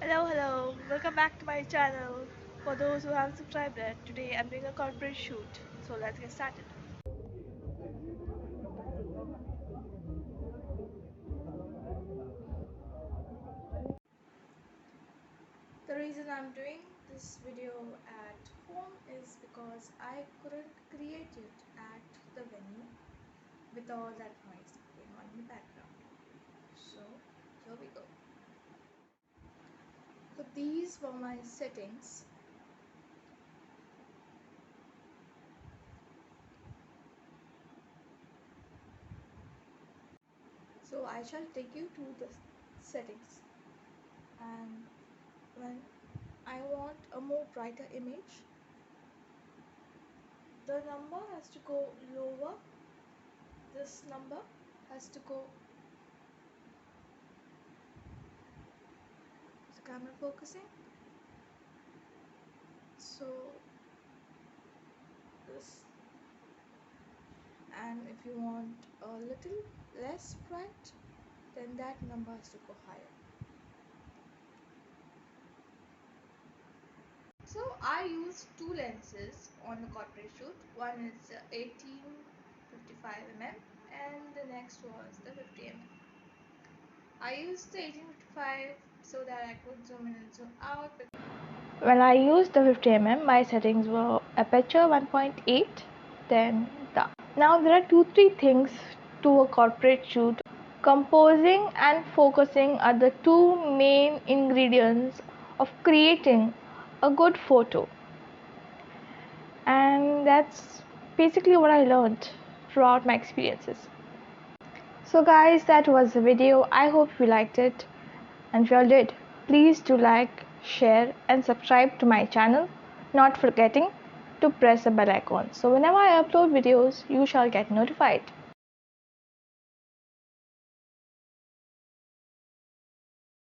Hello, welcome back to my channel. For those who haven't subscribed yet, today I'm doing a corporate shoot. So let's get started. The reason I'm doing this video at home is because I couldn't create it at the venue with all that noise going on in the background. So here we go. So these were my settings. So I shall take you to the settings, and when I want a more brighter image, the number has to go lower, this number has to go, is the camera focusing? So this, and if you want a little less bright, then that number has to go higher. So I used two lenses on the corporate shoot. One is 18-55 mm and the next was the 50 mm. I used the 18-55 so that I could zoom in and zoom out. When I used the 50 mm, my settings were aperture 1.8, then dark. Now there are 2-3 things to a corporate shoot. Composing and focusing are the two main ingredients of creating a good photo, and that's basically what I learned throughout my experiences. So guys, that was the video. I hope you liked it, and if you all did, please do like, share and subscribe to my channel, not forgetting to press the bell icon so whenever I upload videos you shall get notified.